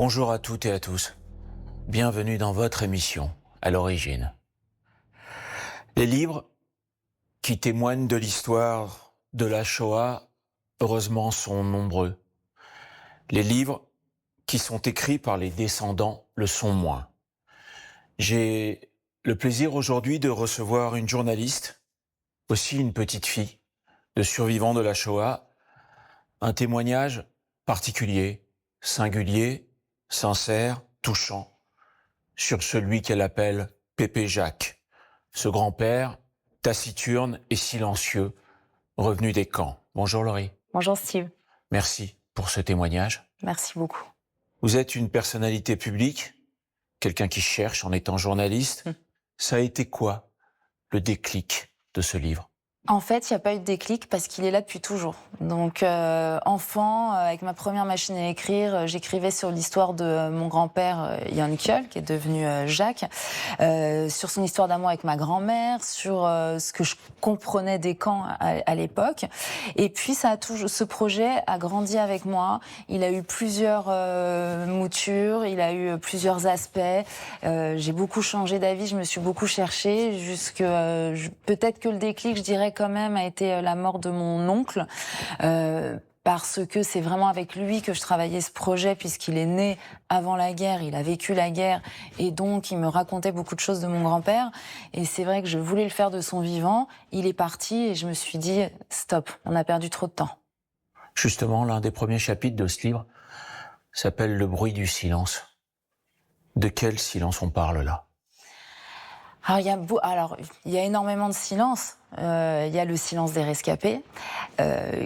Bonjour à toutes et à tous. Bienvenue dans votre émission, À l'origine. Les livres qui témoignent de l'histoire de la Shoah, heureusement, sont nombreux. Les livres qui sont écrits par les descendants le sont moins. J'ai le plaisir aujourd'hui de recevoir une journaliste, aussi une petite fille, de survivants de la Shoah, un témoignage particulier, singulier, sincère, touchant, sur celui qu'elle appelle Pépé Jacques, ce grand-père taciturne et silencieux, revenu des camps. Bonjour Laurie. Bonjour Steve. Merci pour ce témoignage. Merci beaucoup. Vous êtes une personnalité publique, quelqu'un qui cherche en étant journaliste. Ça a été quoi le déclic de ce livre ? En fait, il n'y a pas eu de déclic parce qu'il est là depuis toujours. Donc, enfant, avec ma première machine à écrire, j'écrivais sur l'histoire de mon grand-père Jan Kuhl, qui est devenu Jacques, sur son histoire d'amour avec ma grand-mère, sur ce que je comprenais des camps à l'époque. Et puis, ce projet a grandi avec moi. Il a eu plusieurs moutures, il a eu plusieurs aspects. J'ai beaucoup changé d'avis, je me suis beaucoup cherchée, peut-être que le déclic, je dirais, quand même a été la mort de mon oncle, parce que c'est vraiment avec lui que je travaillais ce projet, puisqu'il est né avant la guerre, il a vécu la guerre, et donc il me racontait beaucoup de choses de mon grand-père, et c'est vrai que je voulais le faire de son vivant. Il est parti et je me suis dit stop, on a perdu trop de temps. Justement, l'un des premiers chapitres de ce livre s'appelle « Le bruit du silence ». De quel silence on parle là ? Alors, il y a énormément de silence. Il y a le silence des rescapés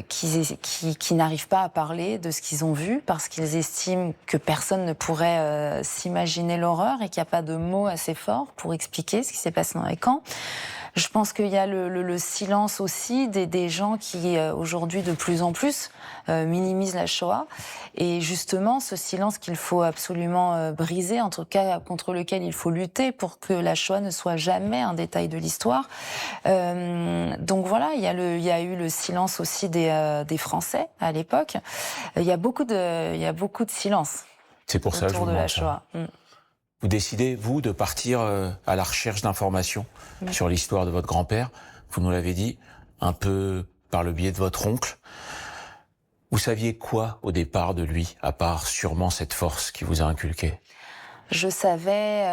qui n'arrivent pas à parler de ce qu'ils ont vu parce qu'ils estiment que personne ne pourrait s'imaginer l'horreur et qu'il n'y a pas de mots assez forts pour expliquer ce qui s'est passé dans les camps. Je pense qu'il y a le silence aussi des gens qui, aujourd'hui, de plus en plus, minimisent la Shoah. Et justement, ce silence qu'il faut absolument briser, en tout cas contre lequel il faut lutter pour que la Shoah ne soit jamais un détail de l'histoire. Donc voilà, il y a eu le silence aussi des Français à l'époque. Il y a beaucoup de silence. C'est pour ça que je vous autour de la demande ça. Shoah. Vous décidez, vous, de partir à la recherche d'informations sur l'histoire de votre grand-père. Vous nous l'avez dit, un peu par le biais de votre oncle. Vous saviez quoi au départ de lui, à part sûrement cette force qui vous a inculqué ? Je savais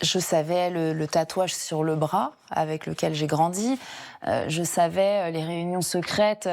le tatouage sur le bras avec lequel j'ai grandi. Je savais les réunions secrètes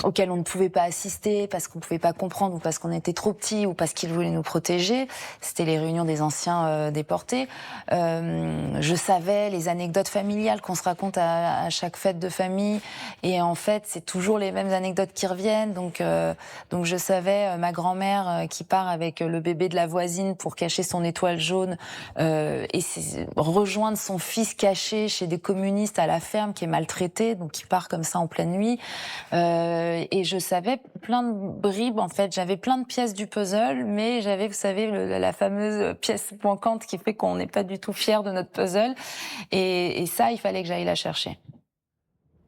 auxquelles on ne pouvait pas assister parce qu'on ne pouvait pas comprendre ou parce qu'on était trop petits ou parce qu'ils voulaient nous protéger. C'était les réunions des anciens déportés. Je savais les anecdotes familiales qu'on se raconte à chaque fête de famille. Et en fait, c'est toujours les mêmes anecdotes qui reviennent. Donc je savais ma grand-mère qui part avec le bébé de la voisine pour cacher son étoile jaune et rejoindre son fils caché chez des communistes à la ferme qui est maltraité, donc qui part comme ça en pleine nuit. Et je savais plein de bribes, en fait. J'avais plein de pièces du puzzle, mais j'avais, vous savez, la fameuse pièce manquante qui fait qu'on n'est pas du tout fier de notre puzzle. Et ça, il fallait que j'aille la chercher.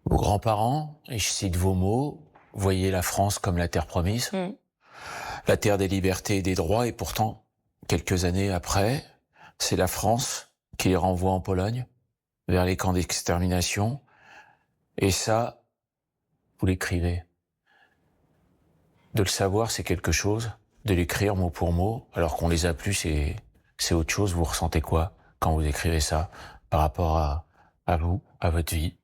Vos grands-parents, et je cite vos mots, voyaient la France comme la terre promise, la terre des libertés et des droits, et pourtant, quelques années après, c'est la France qui les renvoie en Pologne, vers les camps d'extermination. Et ça, vous l'écrivez. De le savoir, c'est quelque chose. De l'écrire mot pour mot, alors qu'on les a plus, c'est autre chose. Vous ressentez quoi quand vous écrivez ça par rapport à vous, à votre vie ?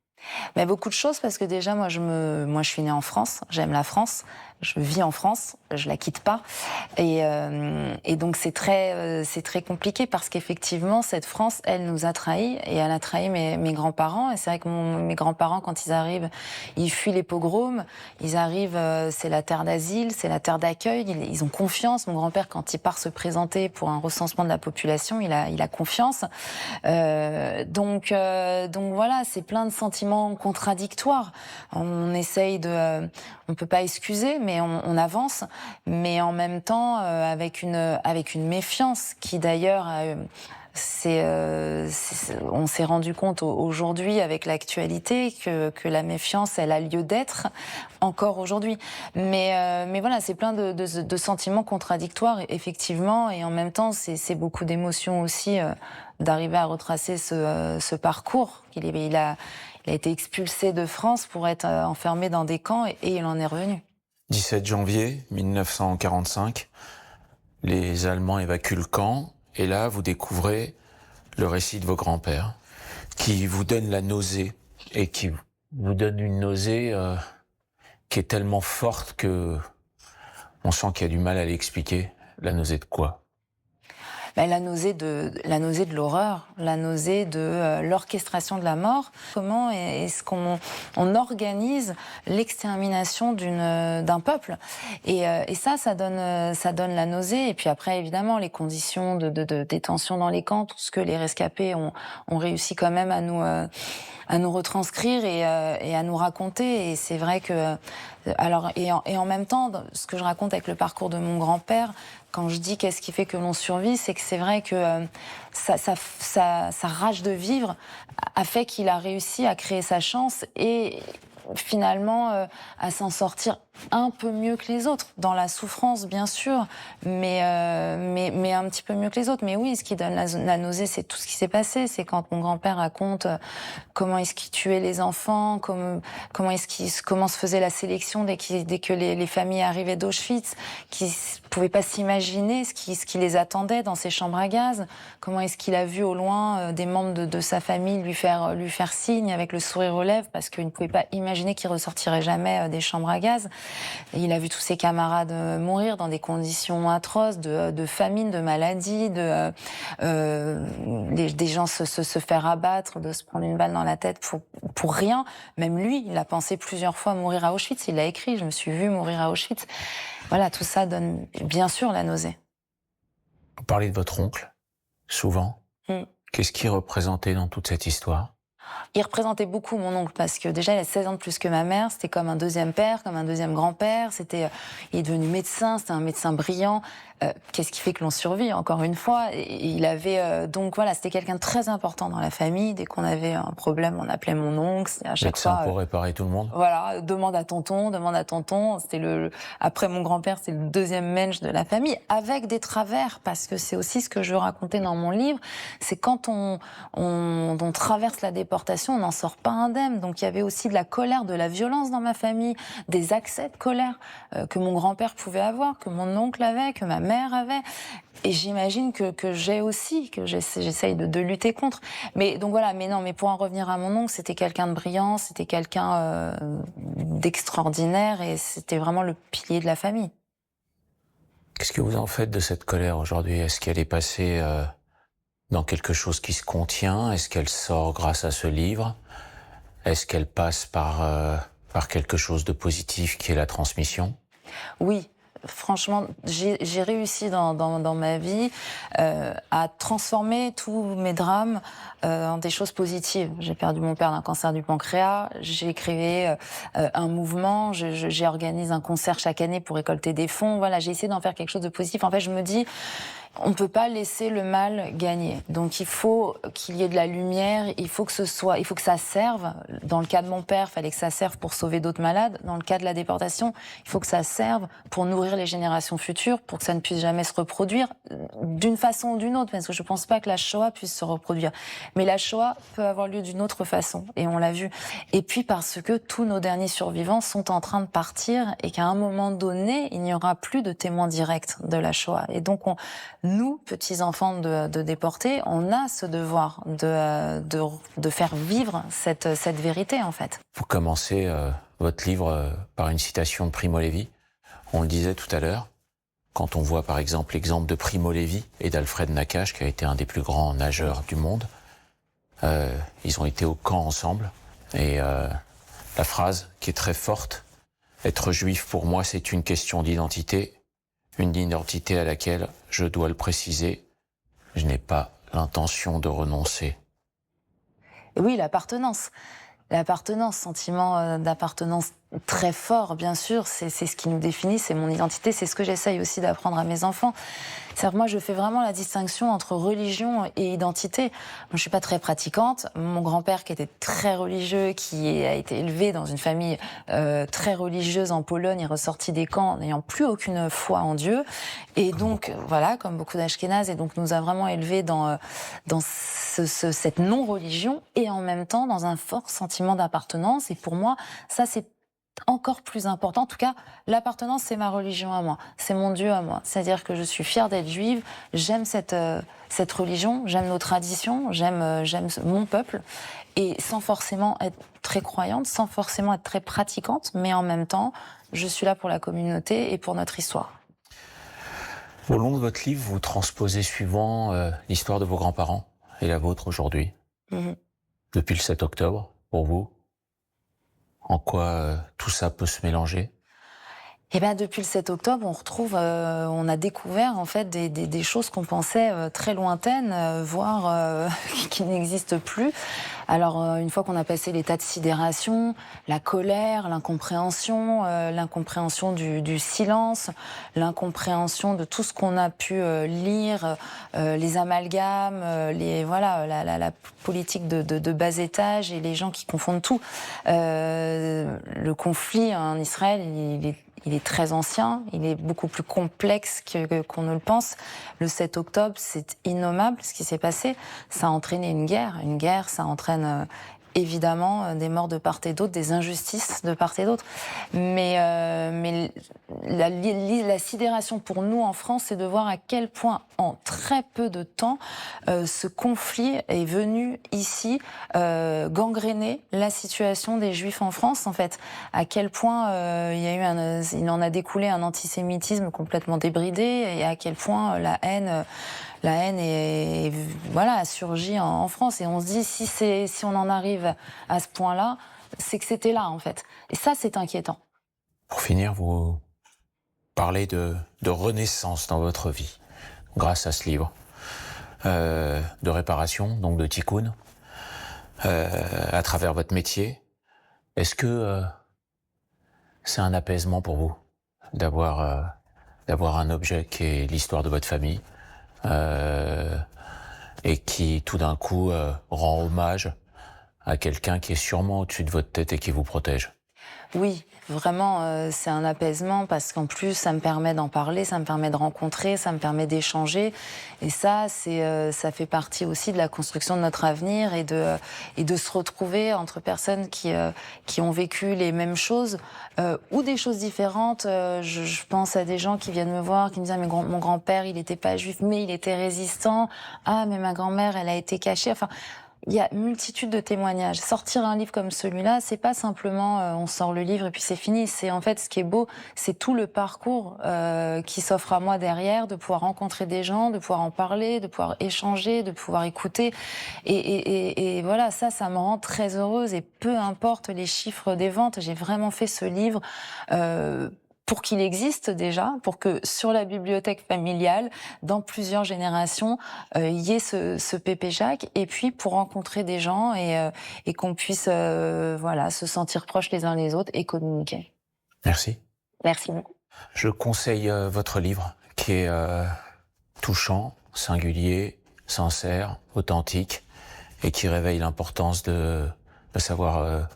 Mais beaucoup de choses, parce que déjà, moi, je suis née en France, j'aime la France, je vis en France, je la quitte pas, et donc c'est très compliqué parce qu'effectivement cette France, elle nous a trahis et elle a trahi mes grands-parents. Et c'est vrai que mes grands-parents, quand ils arrivent, ils fuient les pogroms, ils arrivent, c'est la terre d'asile, c'est la terre d'accueil, ils ont confiance. Mon grand-père, quand il part se présenter pour un recensement de la population, il a confiance. Donc voilà, c'est plein de sentiments contradictoires. On essaye on peut pas excuser, mais on avance, mais en même temps avec une méfiance qui d'ailleurs On s'est rendu compte aujourd'hui avec l'actualité que la méfiance, elle a lieu d'être encore aujourd'hui. Mais voilà, c'est plein de sentiments contradictoires, effectivement, et en même temps, c'est beaucoup d'émotions aussi d'arriver à retracer ce parcours. Il a été expulsé de France pour être enfermé dans des camps et il en est revenu. 17 janvier 1945, les Allemands évacuent le camp. Et là, vous découvrez le récit de vos grands-pères, qui vous donne la nausée, et qui vous donne une nausée qui est tellement forte que on sent qu'il y a du mal à l'expliquer. La nausée de quoi ? La nausée de l'horreur, la nausée de l'orchestration de la mort. Comment est-ce qu'on organise l'extermination d'un peuple ? Et ça donne la nausée. Et puis après, évidemment, les conditions de détention dans les camps, tout ce que les rescapés ont réussi quand même à nous retranscrire et à nous raconter. Et c'est vrai que et en même temps, ce que je raconte avec le parcours de mon grand-père, quand je dis qu'est-ce qui fait que l'on survit, c'est que c'est vrai que sa rage de vivre a fait qu'il a réussi à créer sa chance et finalement à s'en sortir un peu mieux que les autres, dans la souffrance bien sûr, mais un petit peu mieux que les autres. Mais oui, ce qui donne la nausée, c'est tout ce qui s'est passé. C'est quand mon grand-père raconte comment est-ce qu'il tuait les enfants, comment se faisait la sélection dès que les familles arrivaient d'Auschwitz, qui pouvaient pas s'imaginer ce qui les attendait dans ces chambres à gaz. Comment est-ce qu'il a vu au loin des membres de sa famille lui faire signe avec le sourire aux lèvres parce qu'il ne pouvait pas imaginer qu'il ressortirait jamais des chambres à gaz. Et il a vu tous ses camarades mourir dans des conditions atroces de famine, de maladie, des gens se faire abattre, de se prendre une balle dans la tête pour rien. Même lui, il a pensé plusieurs fois mourir à Auschwitz. Il l'a écrit, je me suis vue mourir à Auschwitz. Voilà, tout ça donne bien sûr la nausée. Vous parlez de votre oncle, souvent. Qu'est-ce qu'il représentait dans toute cette histoire ? Il représentait beaucoup mon oncle parce que déjà il a 16 ans de plus que ma mère, c'était comme un deuxième père, comme un deuxième grand-père, il est devenu médecin, c'était un médecin brillant. Qu'est-ce qui fait que l'on survit, encore une fois? Et il avait donc voilà, c'était quelqu'un de très important dans la famille. Dès qu'on avait un problème, on appelait mon oncle. À chaque médecin fois pour réparer tout le monde. Voilà, demande à tonton. C'était après mon grand-père, c'est le deuxième mensch de la famille, avec des travers, parce que c'est aussi ce que je racontais dans mon livre. C'est quand on traverse la déportation, on n'en sort pas indemne. Donc il y avait aussi de la colère, de la violence dans ma famille, des accès de colère que mon grand-père pouvait avoir, que mon oncle avait, que ma mère avait. Et j'imagine que j'ai aussi, que j'essaye de lutter contre. Mais donc voilà, mais pour en revenir à mon oncle, c'était quelqu'un de brillant, c'était quelqu'un d'extraordinaire et c'était vraiment le pilier de la famille. Qu'est-ce que vous en faites de cette colère aujourd'hui ? Est-ce qu'elle est passée dans quelque chose qui se contient ? Est-ce qu'elle sort grâce à ce livre ? Est-ce qu'elle passe par quelque chose de positif qui est la transmission ? Oui. Franchement, j'ai réussi dans ma vie à transformer tous mes drames en des choses positives. J'ai perdu mon père d'un cancer du pancréas, j'ai créé un mouvement, j'organise un concert chaque année pour récolter des fonds. Voilà, j'ai essayé d'en faire quelque chose de positif. En fait, je me dis, on ne peut pas laisser le mal gagner. Donc il faut qu'il y ait de la lumière, il faut que ça serve. Dans le cas de mon père, il fallait que ça serve pour sauver d'autres malades. Dans le cas de la déportation, il faut que ça serve pour nourrir les générations futures, pour que ça ne puisse jamais se reproduire d'une façon ou d'une autre, parce que je ne pense pas que la Shoah puisse se reproduire. Mais la Shoah peut avoir lieu d'une autre façon, et on l'a vu. Et puis parce que tous nos derniers survivants sont en train de partir, et qu'à un moment donné, il n'y aura plus de témoins directs de la Shoah. Et donc nous, petits-enfants de déportés, on a ce devoir de faire vivre cette vérité, en fait. Vous commencez votre livre par une citation de Primo Levi. On le disait tout à l'heure, quand on voit par exemple l'exemple de Primo Levi et d'Alfred Nakache, qui a été un des plus grands nageurs du monde, ils ont été au camp ensemble. Et la phrase qui est très forte, « Être juif pour moi, c'est une question d'identité. Une identité à laquelle, je dois le préciser, je n'ai pas l'intention de renoncer. » Oui, l'appartenance, sentiment d'appartenance très fort, bien sûr, c'est ce qui nous définit, c'est mon identité, c'est ce que j'essaye aussi d'apprendre à mes enfants. C'est-à-dire, moi, je fais vraiment la distinction entre religion et identité. Moi, je suis pas très pratiquante. Mon grand-père, qui était très religieux, qui a été élevé dans une famille très religieuse en Pologne, est ressorti des camps n'ayant plus aucune foi en Dieu. Et donc, voilà, comme beaucoup d'Ashkénazes, et donc nous a vraiment élevés dans cette non-religion et en même temps dans un fort sentiment d'appartenance. Et pour moi, ça, c'est encore plus important. En tout cas, l'appartenance, c'est ma religion à moi, c'est mon Dieu à moi. C'est-à-dire que je suis fière d'être juive, j'aime cette religion, j'aime nos traditions, j'aime mon peuple, et sans forcément être très croyante, sans forcément être très pratiquante, mais en même temps, je suis là pour la communauté et pour notre histoire. Au long de votre livre, vous transposez suivant l'histoire de vos grands-parents et la vôtre aujourd'hui. Depuis le 7 octobre, pour vous, en quoi tout ça peut se mélanger? Eh ben, depuis le 7 octobre, on a découvert en fait des choses qu'on pensait très lointaines, voire qui n'existent plus. Alors, une fois qu'on a passé l'état de sidération, la colère, l'incompréhension, l'incompréhension du silence, l'incompréhension de tout ce qu'on a pu lire, les amalgames, la politique de bas étage et les gens qui confondent tout. Le conflit en Israël, il est très ancien, il est beaucoup plus complexe qu'on ne le pense. Le 7 octobre, c'est innommable ce qui s'est passé. Ça a entraîné une guerre. Une guerre, ça entraîne évidemment des morts de part et d'autre, des injustices de part et d'autre. Mais la sidération pour nous en France, c'est de voir à quel point, en très peu de temps, ce conflit est venu ici gangréner la situation des Juifs en France, en fait. À quel point il en a découlé un antisémitisme complètement débridé, et à quel point la haine a surgi en France. Et on se dit, si on en arrive à ce point-là, c'est que c'était là, en fait. Et ça, c'est inquiétant. Pour finir, vous parlez de renaissance dans votre vie, grâce à ce livre, de réparation, donc de tikkun, à travers votre métier. Est-ce que c'est un apaisement pour vous d'avoir un objet qui est l'histoire de votre famille, et qui tout d'un coup rend hommage à quelqu'un qui est sûrement au-dessus de votre tête et qui vous protège? Oui, vraiment, c'est un apaisement parce qu'en plus, ça me permet d'en parler, ça me permet de rencontrer, ça me permet d'échanger. Et ça, ça fait partie aussi de la construction de notre avenir et de se retrouver entre personnes qui ont vécu les mêmes choses ou des choses différentes. Je pense à des gens qui viennent me voir, qui me disent « Ah, mais mon grand-père, il n'était pas juif, mais il était résistant. Ah, mais ma grand-mère, elle a été cachée. » Enfin, il y a une multitude de témoignages. Sortir un livre comme celui-là, c'est pas simplement on sort le livre et puis c'est fini. C'est en fait ce qui est beau, c'est tout le parcours qui s'offre à moi derrière, de pouvoir rencontrer des gens, de pouvoir en parler, de pouvoir échanger, de pouvoir écouter. Et voilà, ça me rend très heureuse. Et peu importe les chiffres des ventes, j'ai vraiment fait ce livre pour qu'il existe déjà, pour que sur la bibliothèque familiale, dans plusieurs générations, il y ait ce Pépé Jacques, et puis pour rencontrer des gens et qu'on puisse se sentir proches les uns les autres et communiquer. Merci. Merci beaucoup. Je conseille votre livre qui est touchant, singulier, sincère, authentique et qui réveille l'importance de savoir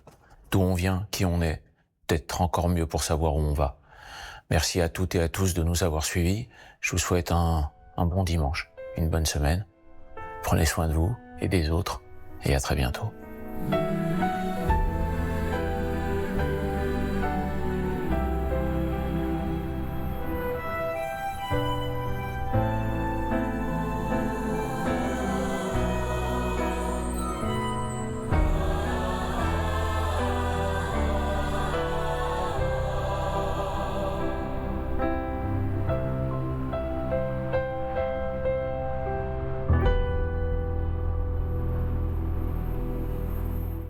d'où on vient, qui on est, d'être encore mieux pour savoir où on va. Merci à toutes et à tous de nous avoir suivis. Je vous souhaite un bon dimanche, une bonne semaine. Prenez soin de vous et des autres et à très bientôt.